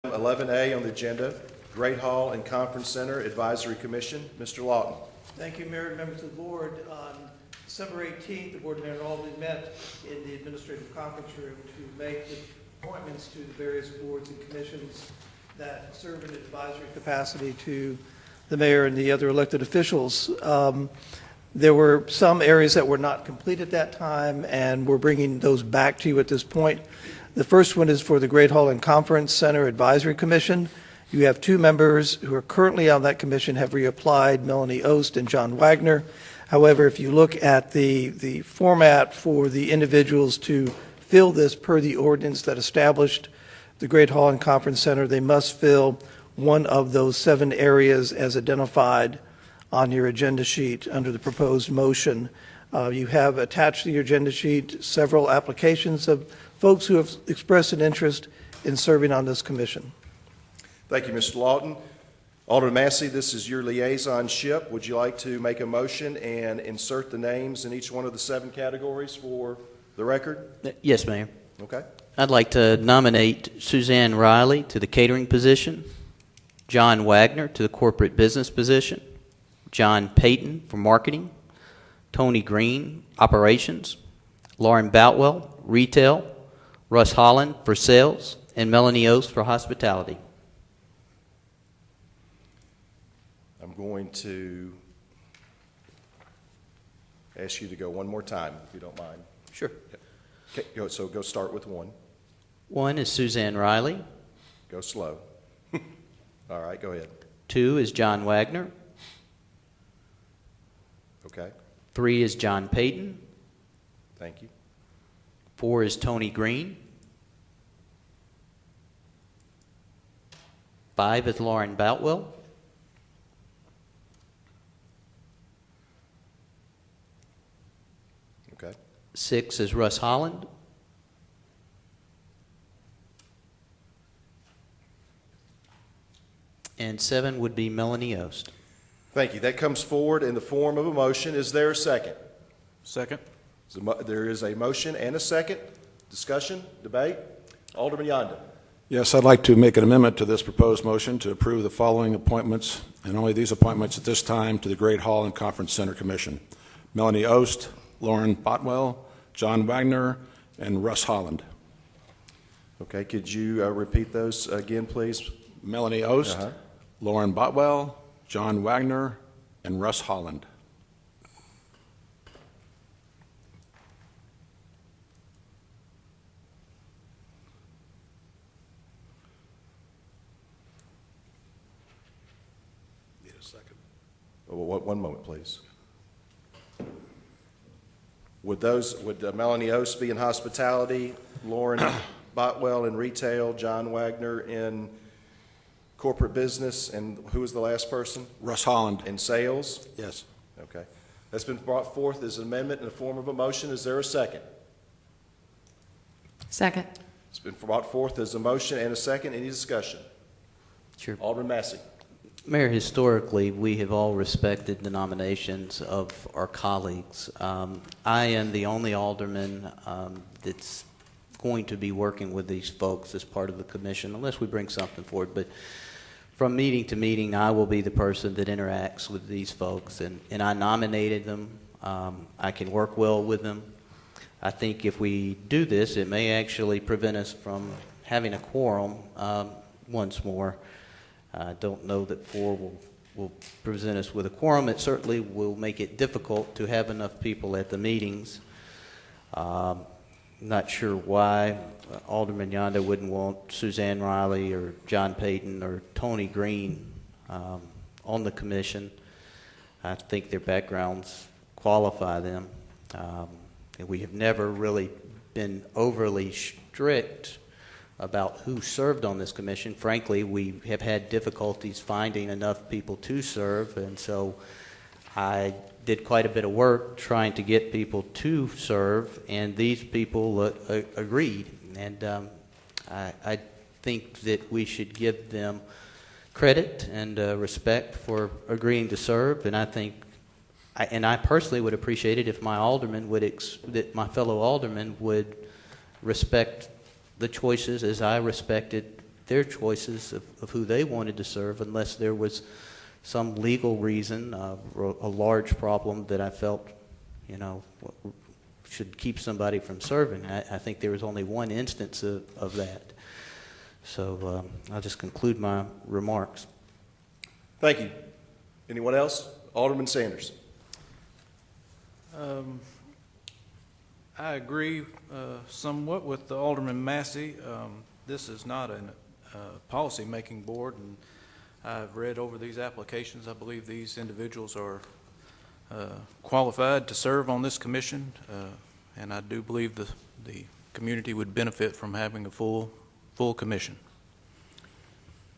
11A on the agenda, Great Hall and Conference Center Advisory Commission. Mr. Lawton. Thank you, Mayor and members of the board. On December 18th, the board and Mayor Albany met in the administrative conference room to make the appointments to the various boards and commissions that serve in an advisory capacity to the mayor and the other elected officials. There were some areas that were not complete at that time, and we're bringing those back to you at this point. The first one is for the Great Hall and Conference Center Advisory Commission. You have two members who are currently on that commission have reapplied, Melanie Ost and John Wagner. However, if you look at the format for the individuals to fill this per the ordinance that established the Great Hall and Conference Center, they must fill one of those 7 areas as identified on your agenda sheet under the proposed motion. You have attached to your agenda sheet several applications of folks who have expressed an interest in serving on this commission. Thank you, Mr. Lawton. Alderman Massey, this is your liaisonship. Would you like to make a motion and insert the names in each one of the 7 categories for the record? Yes, Mayor. Okay. I'd like to nominate Suzanne Riley to the catering position, John Wagner to the corporate business position, John Payton for marketing, Tony Green, operations, Lauren Boutwell, retail, Russ Holland for sales, and Melanie Ost for hospitality. I'm going to ask you to go one more time, if you don't mind. Sure. Okay, go start with 1. 1 is Suzanne Riley. Go slow. All right, go ahead. 2 is John Wagner. Okay, 3 is John Payton. thank you. 4 is Tony Green. 5 is Lauren Boutwell. 6 is Russ Holland. 7 would be Melanie Ost. Thank you. That comes forward in the form of a motion. Is there a second? Second. There is a motion and a second. Discussion, debate. Alderman Yonda. Yes, I'd like to make an amendment to this proposed motion to approve the following appointments, and only these appointments at this time, to the Great Hall and Conference Center Commission: Melanie Ost, Lauren Boutwell, John Wagner, and Russ Holland. Okay, could you repeat those again, please? Melanie Ost, Lauren Boutwell, John Wagner, and Russ Holland. Need a second. One moment, please. Would Melanie Ost be in hospitality, Lauren Boutwell in retail, John Wagner in corporate business, and who was the last person? Russ Holland. In sales? Yes. Okay. That's been brought forth as an amendment in the form of a motion. Is there a second? Second. It's been brought forth as a motion and a second. Any discussion? Sure. Alderman Massey. Mayor, historically, we have all respected the nominations of our colleagues. I am the only alderman that's going to be working with these folks as part of the commission, unless we bring something forward. But from meeting to meeting, I will be the person that interacts with these folks, and I nominated them. I can work well with them. I think if we do this, it may actually prevent us from having a quorum once more. I don't know that 4 will present us with a quorum. It certainly will make it difficult to have enough people at the meetings. Not sure why Alderman Yonda wouldn't want Suzanne Riley or John Payton or Tony Green on the commission. I think their backgrounds qualify them. And we have never really been overly strict about who served on this commission. Frankly, we have had difficulties finding enough people to serve, and so I did quite a bit of work trying to get people to serve, and these people agreed. And I think that we should give them credit and respect for agreeing to serve, and I personally would appreciate it if my alderman that my fellow aldermen would respect the choices as I respected their choices of who they wanted to serve unless there was some legal reason, a large problem that I felt, should keep somebody from serving. I think there was only one instance of that. So I'll just conclude my remarks. Thank you. Anyone else? Alderman Sanders. I agree somewhat with Alderman Massey. This is not a policy-making board, and I've read over these applications. I believe these individuals are qualified to serve on this commission, and I do believe the community would benefit from having a full commission.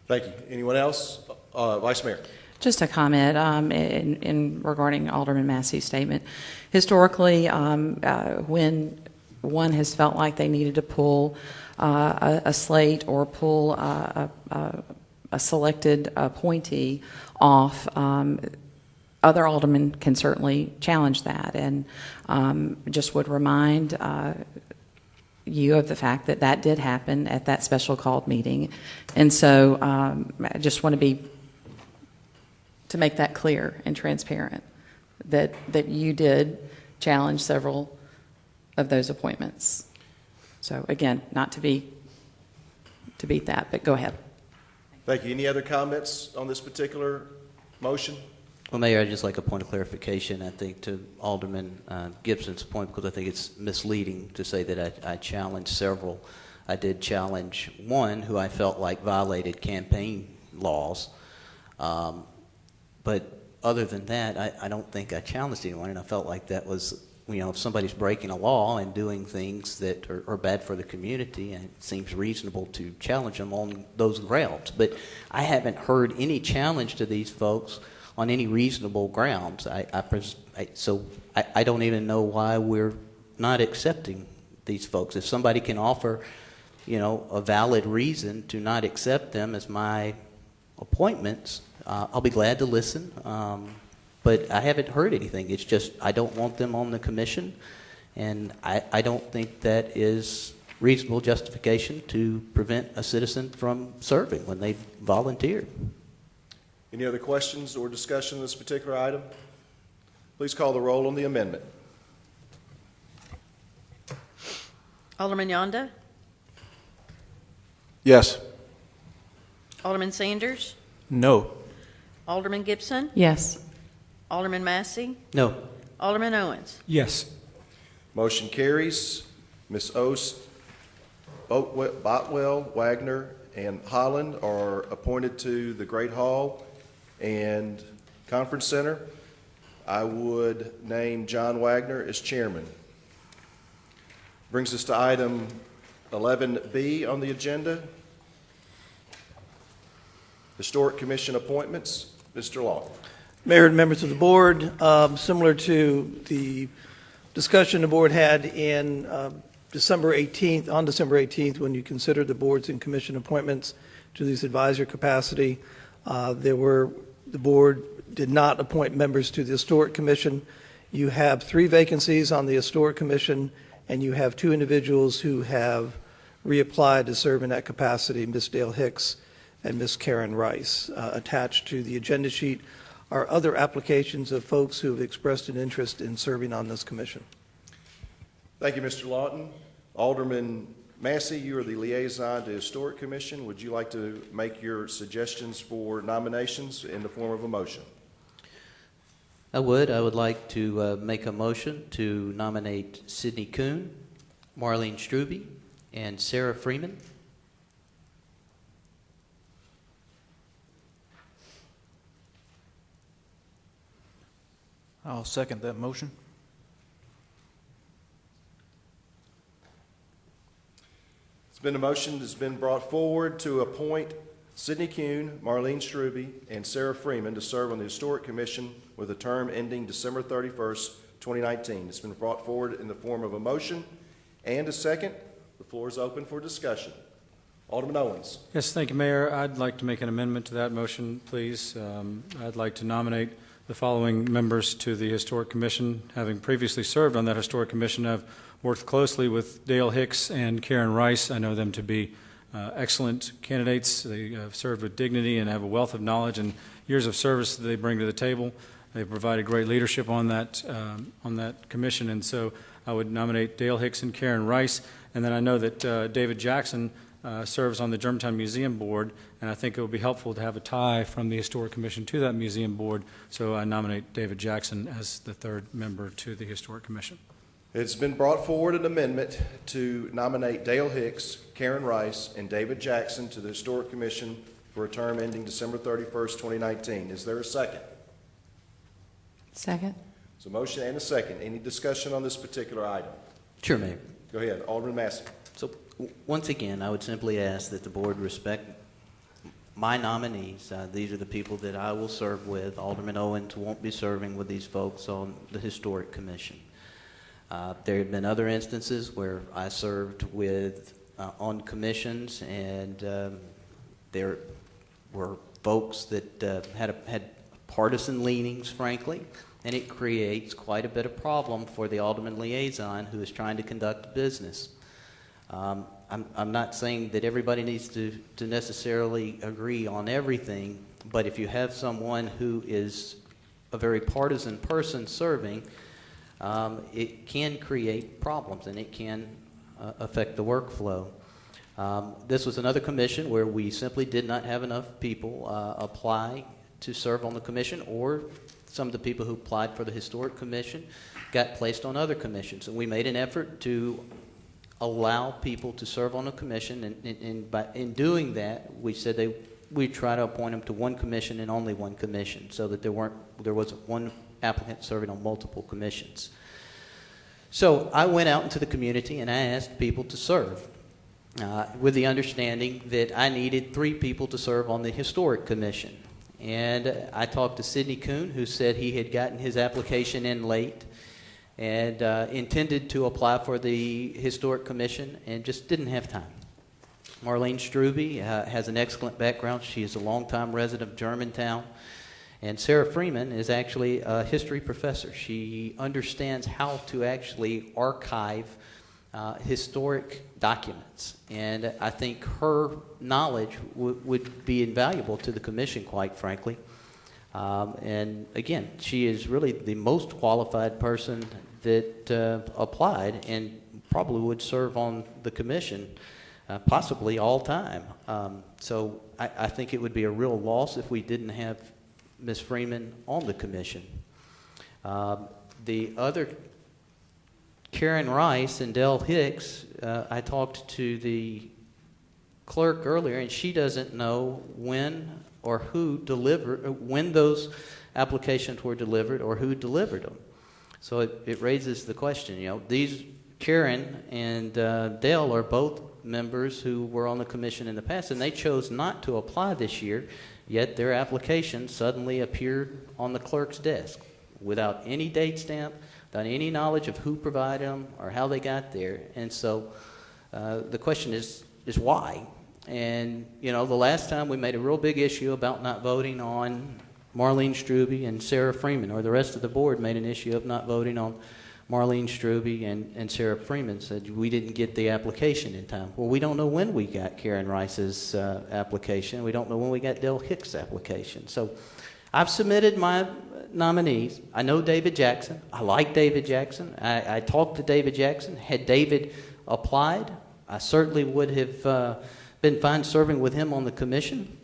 Thank you. Anyone else? Vice Mayor. Just a comment in regarding Alderman Massey's statement. Historically, when one has felt like they needed to pull a slate or pull a selected appointee off, other aldermen can certainly challenge that, and just would remind you of the fact that that did happen at that special called meeting. And so I just want to make that clear and transparent that you did challenge several of those appointments. So again, not to beat that, but go ahead. Thank you. Any other comments on this particular motion? Well, Mayor, I'd just like a point of clarification, I think, to Alderman Gibson's point, because I think it's misleading to say that I challenged several. I did challenge one who I felt like violated campaign laws. But other than that, I don't think I challenged anyone, and I felt like that was, if somebody's breaking a law and doing things that are bad for the community, and it seems reasonable to challenge them on those grounds. But I haven't heard any challenge to these folks on any reasonable grounds. So I don't even know why we're not accepting these folks. If somebody can offer, a valid reason to not accept them as my appointments, I'll be glad to listen. But I haven't heard anything. It's just I don't want them on the commission, and I don't think that is reasonable justification to prevent a citizen from serving when they've volunteered. Any other questions or discussion on this particular item? Please call the roll on the amendment. Alderman Yonda? Yes. Alderman Sanders? No. Alderman Gibson? Yes. Alderman Massey? No. Alderman Owens? Yes. Motion carries. Ms. Ost, Botwell, Wagner, and Holland are appointed to the Great Hall and Conference Center. I would name John Wagner as chairman. Brings us to item 11B on the agenda. Historic Commission appointments. Mr. Long. Mayor and members of the board, similar to the discussion the board had in December 18th, when you considered the boards and commission appointments to these advisor capacity, the board did not appoint members to the Historic Commission. You have 3 vacancies on the Historic Commission, and you have 2 individuals who have reapplied to serve in that capacity, Ms. Dale Hicks and Ms. Karen Rice. Attached to the agenda sheet are other applications of folks who have expressed an interest in serving on this commission. Thank you, Mr. Lawton. Alderman Massey, you are the liaison to Historic Commission. Would you like to make your suggestions for nominations in the form of a motion? I would like to make a motion to nominate Sidney Kuhn, Marlene Strube, and Sarah Freeman. I'll second that motion. It's been a motion that's been brought forward to appoint Sidney Kuhn, Marlene Strube, and Sarah Freeman to serve on the Historic Commission with a term ending December 31st, 2019. It's been brought forward in the form of a motion and a second. The floor is open for discussion. Alderman Owens. Yes, thank you, Mayor. I'd like to make an amendment to that motion, please. I'd like to nominate the following members to the Historic Commission. Having previously served on that Historic Commission, I've worked closely with Dale Hicks and Karen Rice. I know them to be excellent candidates. They have served with dignity and have a wealth of knowledge and years of service that they bring to the table. They've provided great leadership on that commission, and so I would nominate Dale Hicks and Karen Rice. And then I know that David Jackson serves on the Germantown Museum Board, and I think it would be helpful to have a tie from the Historic Commission to that museum board, so I nominate David Jackson as the third member to the Historic Commission. It's been brought forward an amendment to nominate Dale Hicks, Karen Rice, and David Jackson to the Historic Commission for a term ending December 31st, 2019. Is there a second? Second. There's a motion and a second. Any discussion on this particular item? Sure, Mayor. Go ahead, Alderman Massey. So once again, I would simply ask that the board respect my nominees. These are the people that I will serve with. Alderman Owens won't be serving with these folks on the Historic Commission. There have been other instances where I served with on commissions, and there were folks that had partisan leanings, frankly, and it creates quite a bit of problem for the alderman liaison who is trying to conduct business. I'm not saying that everybody needs to necessarily agree on everything, but if you have someone who is a very partisan person serving, it can create problems and it can affect the workflow. This was another commission where we simply did not have enough people apply to serve on the commission, or some of the people who applied for the Historic Commission got placed on other commissions. And we made an effort to allow people to serve on a commission, and in doing that, we said we'd try to appoint them to one commission and only one commission, so that there wasn't one applicant serving on multiple commissions. So I went out into the community and I asked people to serve, with the understanding that I needed 3 people to serve on the Historic Commission. And I talked to Sidney Kuhn, who said he had gotten his application in late and intended to apply for the Historic Commission and just didn't have time. Marlene Strube has an excellent background. She is a longtime resident of Germantown. And Sarah Freeman is actually a history professor. She understands how to actually archive historic documents. And I think her knowledge would be invaluable to the commission, quite frankly. And again, she is really the most qualified person that applied and probably would serve on the commission possibly all time. So I think it would be a real loss if we didn't have Ms. Freeman on the commission. The other, Karen Rice and Dell Hicks, I talked to the clerk earlier, and she doesn't know when or who delivered, when those applications were delivered or who delivered them. So it raises the question, these Karen and Dale are both members who were on the commission in the past, and they chose not to apply this year, yet their application suddenly appeared on the clerk's desk without any date stamp, without any knowledge of who provided them or how they got there. And so the question is why? And, the last time we made a real big issue about not voting on Marlene Strube and Sarah Freeman, or the rest of the board made an issue of not voting on Marlene Strube and Sarah Freeman, said we didn't get the application in time. Well, we don't know when we got Karen Rice's application. We don't know when we got Dell Hicks' application. So I've submitted my nominees. I know David Jackson. I like David Jackson. I talked to David Jackson. Had David applied, I certainly would have been fine serving with him on the commission.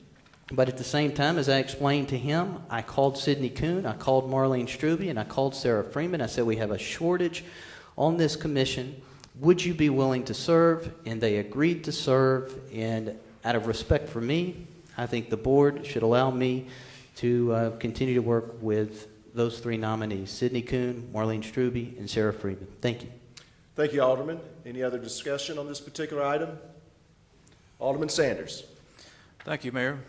But at the same time, as I explained to him, I called Sidney Kuhn, I called Marlene Strube, and I called Sarah Freeman. I said, we have a shortage on this commission. Would you be willing to serve? And they agreed to serve. And out of respect for me, I think the board should allow me to continue to work with those 3 nominees, Sidney Kuhn, Marlene Strube, and Sarah Freeman. Thank you. Thank you, Alderman. Any other discussion on this particular item? Alderman Sanders. Thank you, Mayor.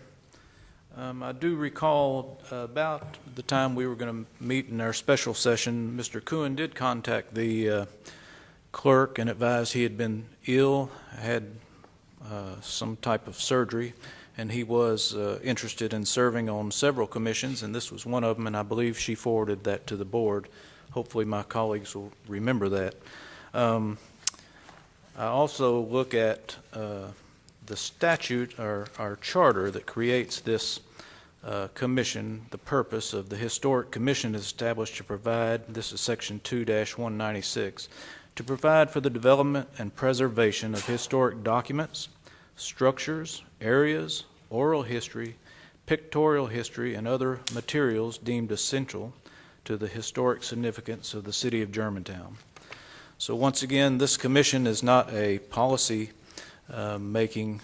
I do recall about the time we were going to meet in our special session, Mr. Kuhn did contact the clerk and advised he had been ill, had some type of surgery, and he was interested in serving on several commissions, and this was one of them, and I believe she forwarded that to the board. Hopefully my colleagues will remember that. I also look at the statute or our charter that creates this commission, the purpose of the Historic Commission is established to provide, this is Section 2-196, to provide for the development and preservation of historic documents, structures, areas, oral history, pictorial history, and other materials deemed essential to the historic significance of the city of Germantown. So once again, this commission is not a policy making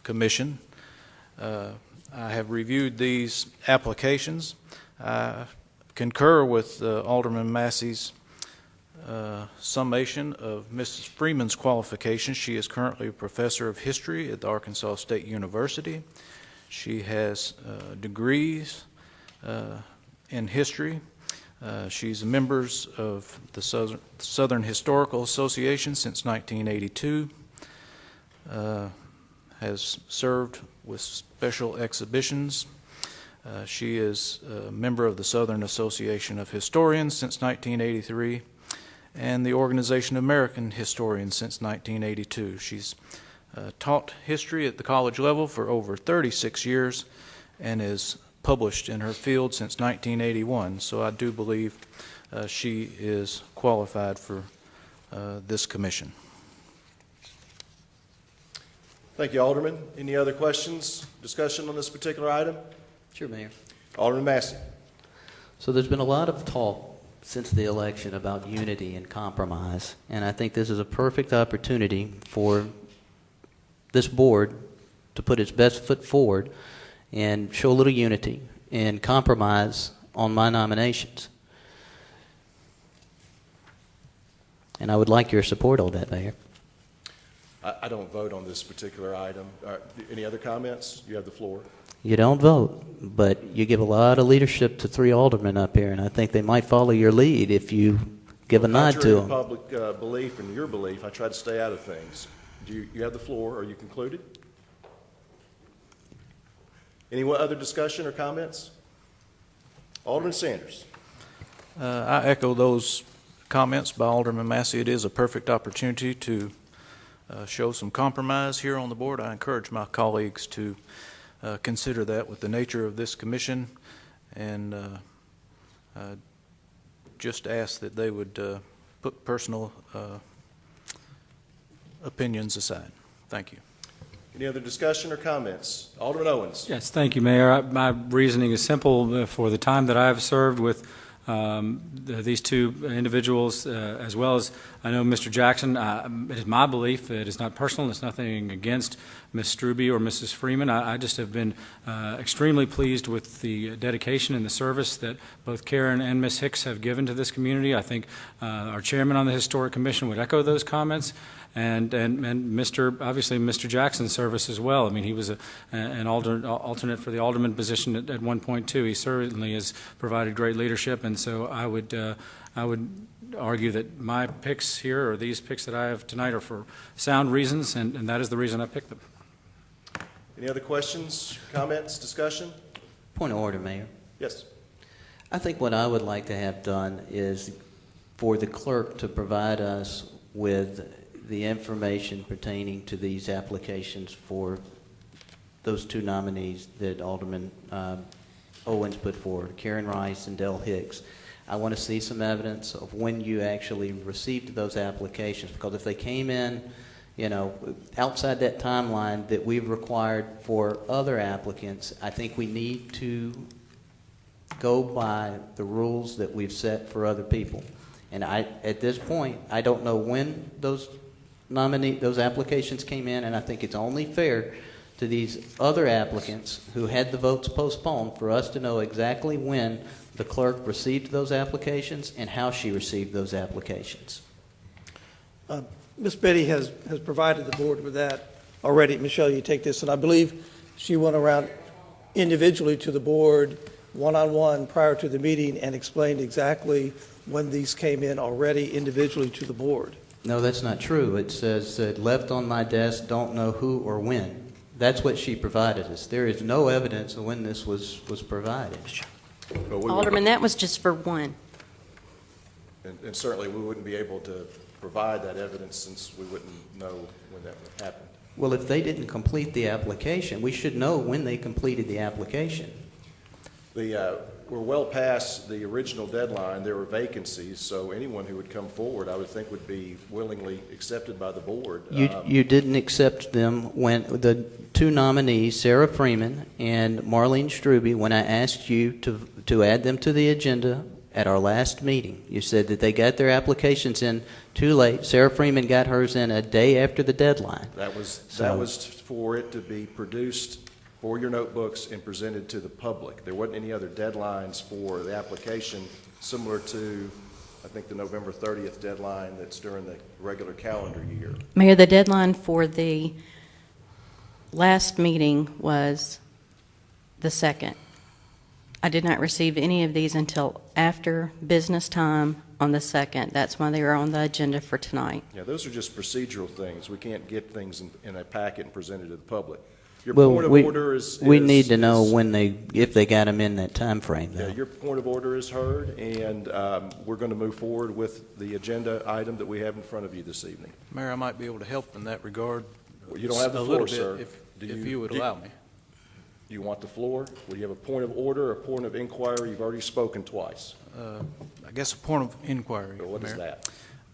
commission. I have reviewed these applications. I concur with Alderman Massey's summation of Mrs. Freeman's qualifications. She is currently a professor of history at the Arkansas State University. She has degrees in history. She's a member of the Southern Historical Association since 1982. Has served with special exhibitions. She is a member of the Southern Association of Historians since 1983 and the Organization of American Historians since 1982. She's taught history at the college level for over 36 years and is published in her field since 1981. So I do believe she is qualified for this commission. Thank you, Alderman. Any other questions, discussion on this particular item? Sure, Mayor. Alderman Massey. So there's been a lot of talk since the election about unity and compromise, and I think this is a perfect opportunity for this board to put its best foot forward and show a little unity and compromise on my nominations. And I would like your support on that, Mayor. I don't vote on this particular item. Any other comments? You have the floor. You don't vote, but you give a lot of leadership to 3 aldermen up here, and I think they might follow your lead if you give a nod to Contrary them. public belief and your belief, I try to stay out of things. You have the floor. Are you concluded? Any other discussion or comments? Alderman Sanders. I echo those comments by Alderman Massey. It is a perfect opportunity to show some compromise here on the board. I encourage my colleagues to consider that with the nature of this commission, and just ask that they would put personal opinions aside. Thank you. Any other discussion or comments? Alderman Owens. Yes, thank you, Mayor. My reasoning is simple. For the time that I have served with these 2 individuals, as well as I know Mr. Jackson, it is my belief, it is not personal, it's nothing against Ms. Strube or Mrs. Freeman. I just have been extremely pleased with the dedication and the service that both Karen and Ms. Hicks have given to this community. I think our chairman on the Historic Commission would echo those comments. And obviously Mr. Jackson's service as well. I mean, he was an alternate for the alderman position at one point too. He certainly has provided great leadership, and so I would argue that my picks here, or these picks that I have tonight, are for sound reasons, and that is the reason I picked them. Any other questions, comments, discussion? Point of order, Mayor. Yes. I think what I would like to have done is for the clerk to provide us with the information pertaining to these applications for those 2 nominees that Alderman Owens put forward, Karen Rice and Del Hicks. I want to see some evidence of when you actually received those applications, because if they came in, outside that timeline that we've required for other applicants, I think we need to go by the rules that we've set for other people. And at this point, I don't know when those applications came in, and I think it's only fair to these other applicants who had the votes postponed for us to know exactly when the clerk received those applications and how she received those applications. Ms. Betty has provided the board with that already. Michelle, you take this, and I believe she went around individually to the board one-on-one prior to the meeting and explained exactly when these came in already individually to the board. No, that's not true. It says left on my desk, don't know who or when. That's what she provided us. There is no evidence of when this was provided. Alderman, that was just for one. And certainly we wouldn't be able to provide that evidence since we wouldn't know when that happened. Well, if they didn't complete the application, we should know when they completed the application. We're well past the original deadline. There were vacancies, so anyone who would come forward, I would think, would be willingly accepted by the board. You didn't accept them when the two nominees, Sarah Freeman and Marlene Strube, when I asked you to add them to the agenda at our last meeting. You said that they got their applications in too late. Sarah Freeman got hers in a day after the deadline. That was for it to be produced for your notebooks and presented to the public. There wasn't any other deadlines for the application similar to, I think, the November 30th deadline that's during the regular calendar year. Mayor, the deadline for the last meeting was the 2nd. I did not receive any of these until after business time on the 2nd. That's why they were on the agenda for tonight. Yeah, those are just procedural things. We can't get things in a packet and present it to the public. Your Well, point of we, order is... we need to know if they got them in that time frame, Yeah, though. your point of order is heard, and we're going to move forward with the agenda item that we have in front of you this evening. Mayor, I might be able to help in that regard. Well, you don't have the a floor, little bit, sir. If you would allow me. You want the floor? Will you have a point of order or a point of inquiry? You've already spoken twice. I guess a point of inquiry, So what is Mayor.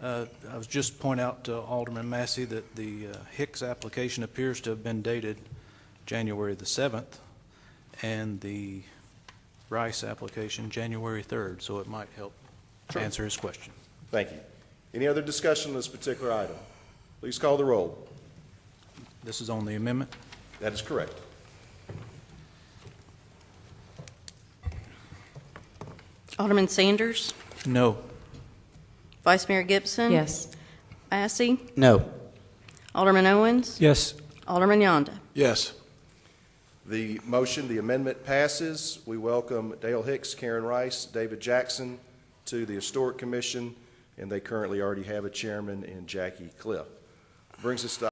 that? I was just pointing out to Alderman Massey that the Hicks application appears to have been dated January the 7th, and the Rice application January 3rd, so it might help answer his question. Thank you. Any other discussion on this particular item? Please call the roll. This is on the amendment. That is correct. Alderman Sanders, No. Vice Mayor Gibson. Yes. Massey, No. Alderman Owens, Yes. Alderman Yonda. Yes. The motion, the amendment passes. We welcome Dale Hicks, Karen Rice, David Jackson to the Historic Commission, and they currently already have a chairman in Jackie Cliff. Brings us to